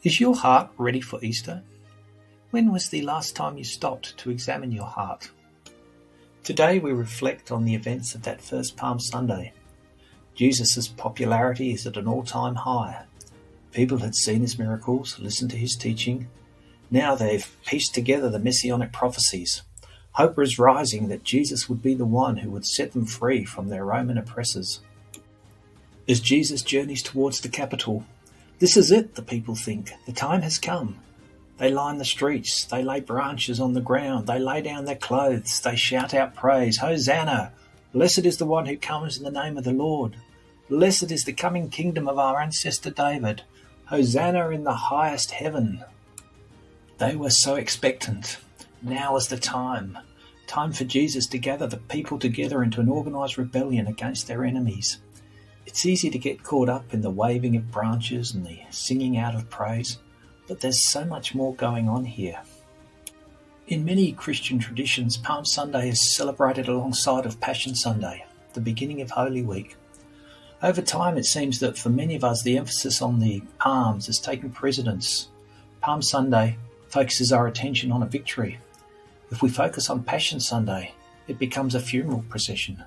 Is your heart ready for Easter? When was the last time you stopped to examine your heart? Today we reflect on the events of that first Palm Sunday. Jesus' popularity is at an all-time high. People had seen his miracles, listened to his teaching. Now they've pieced together the messianic prophecies. Hope was rising that Jesus would be the one who would set them free from their Roman oppressors. As Jesus journeys towards the capital, this is it, the people think. The time has come. They line the streets, they lay branches on the ground, they lay down their clothes, they shout out praise, Hosanna! Blessed is the one who comes in the name of the Lord. Blessed is the coming kingdom of our ancestor David. Hosanna in the highest heaven. They were so expectant. Now is the time. Time for Jesus to gather the people together into an organised rebellion against their enemies. It's easy to get caught up in the waving of branches and the singing out of praise, but there's so much more going on here. In many Christian traditions, Palm Sunday is celebrated alongside of Passion Sunday, the beginning of Holy Week. Over time, it seems that for many of us, the emphasis on the palms has taken precedence. Palm Sunday focuses our attention on a victory. If we focus on Passion Sunday, it becomes a funeral procession.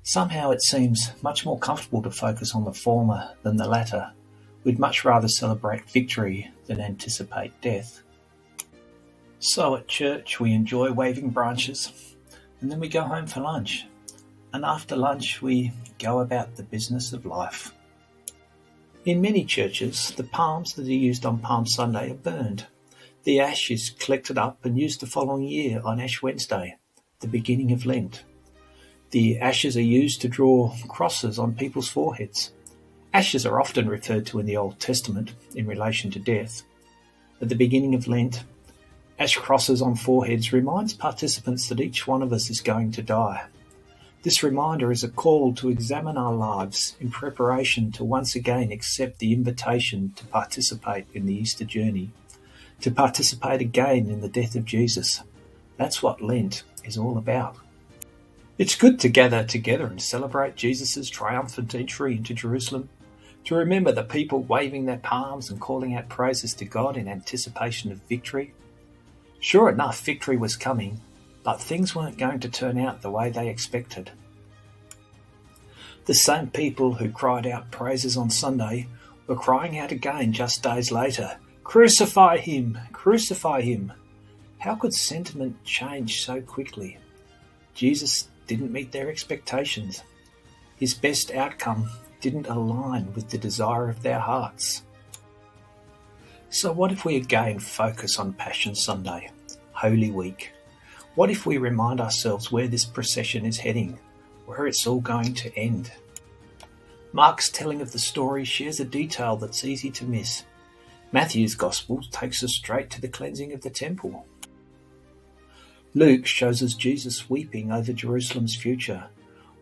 Somehow it seems much more comfortable to focus on the former than the latter. We'd much rather celebrate victory than anticipate death. So at church we enjoy waving branches, and then we go home for lunch. And after lunch we go about the business of life. In many churches, the palms that are used on Palm Sunday are burned. The ash is collected up and used the following year on Ash Wednesday, the beginning of Lent. The ashes are used to draw crosses on people's foreheads. Ashes are often referred to in the Old Testament in relation to death. At the beginning of Lent, ash crosses on foreheads reminds participants that each one of us is going to die. This reminder is a call to examine our lives in preparation to once again accept the invitation to participate in the Easter journey, to participate again in the death of Jesus. That's what Lent is all about. It's good to gather together and celebrate Jesus' triumphant entry into Jerusalem, to remember the people waving their palms and calling out praises to God in anticipation of victory. Sure enough, victory was coming, but things weren't going to turn out the way they expected. The same people who cried out praises on Sunday were crying out again just days later, "Crucify him! Crucify him!" How could sentiment change so quickly? Jesus didn't meet their expectations. His best outcome didn't align with the desire of their hearts. So what if we again focus on Passion Sunday, Holy Week? What if we remind ourselves where this procession is heading, where it's all going to end? Mark's telling of the story shares a detail that's easy to miss. Matthew's Gospel takes us straight to the cleansing of the temple. Luke shows us Jesus weeping over Jerusalem's future,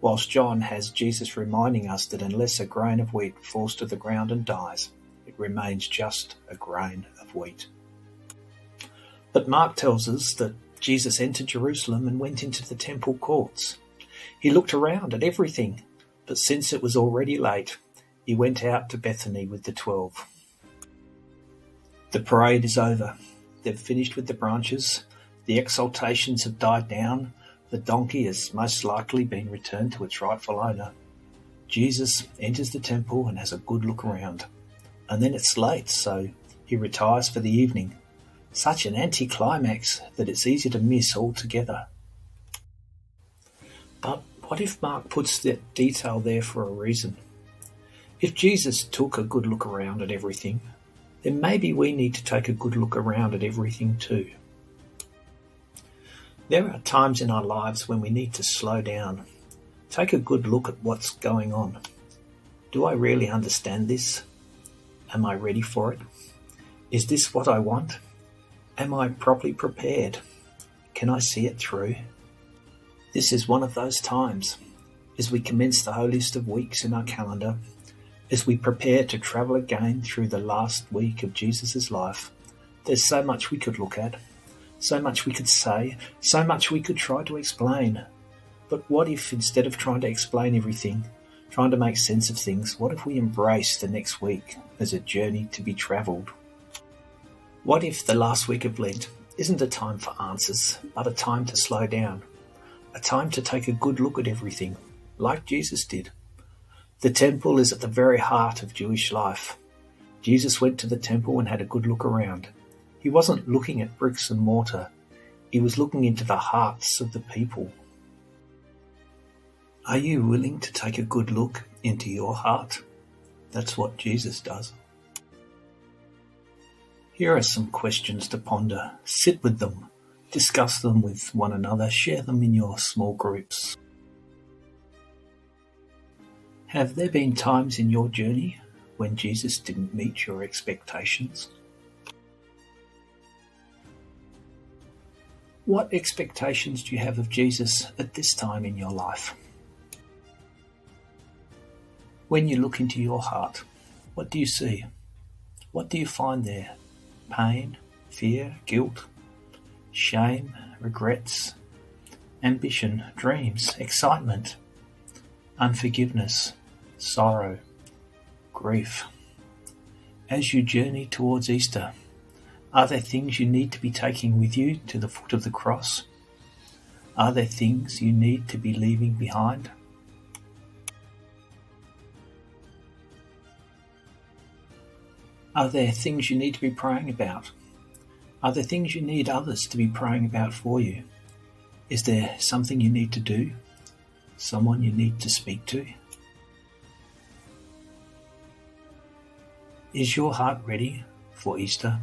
whilst John has Jesus reminding us that unless a grain of wheat falls to the ground and dies, it remains just a grain of wheat. But Mark tells us that Jesus entered Jerusalem and went into the temple courts. He looked around at everything, but since it was already late, he went out to Bethany with the 12. The parade is over. They've finished with the branches. The exaltations have died down. The donkey has most likely been returned to its rightful owner. Jesus enters the temple and has a good look around. And then it's late, so he retires for the evening. Such an anticlimax that it's easy to miss altogether. But what if Mark puts that detail there for a reason? If Jesus took a good look around at everything, then maybe we need to take a good look around at everything too. There are times in our lives when we need to slow down. Take a good look at what's going on. Do I really understand this? Am I ready for it? Is this what I want? Am I properly prepared? Can I see it through? This is one of those times, as we commence the holiest of weeks in our calendar, as we prepare to travel again through the last week of Jesus' life. There's so much we could look at. So much we could say, so much we could try to explain. But what if, instead of trying to explain everything, trying to make sense of things, what if we embrace the next week as a journey to be travelled What if the last week of Lent isn't a time for answers, but a time to slow down, a time to take a good look at everything, like Jesus did? The temple is at the very heart of Jewish life. Jesus went to the temple and had a good look around. He wasn't looking at bricks and mortar. He was looking into the hearts of the people. Are you willing to take a good look into your heart? That's what Jesus does. Here are some questions to ponder. Sit with them. Discuss them with one another. Share them in your small groups. Have there been times in your journey when Jesus didn't meet your expectations? What expectations do you have of Jesus at this time in your life? When you look into your heart, what do you see? What do you find there? Pain, fear, guilt, shame, regrets, ambition, dreams, excitement, unforgiveness, sorrow, grief. As you journey towards Easter, are there things you need to be taking with you to the foot of the cross? Are there things you need to be leaving behind? Are there things you need to be praying about? Are there things you need others to be praying about for you? Is there something you need to do? Someone you need to speak to? Is your heart ready for Easter?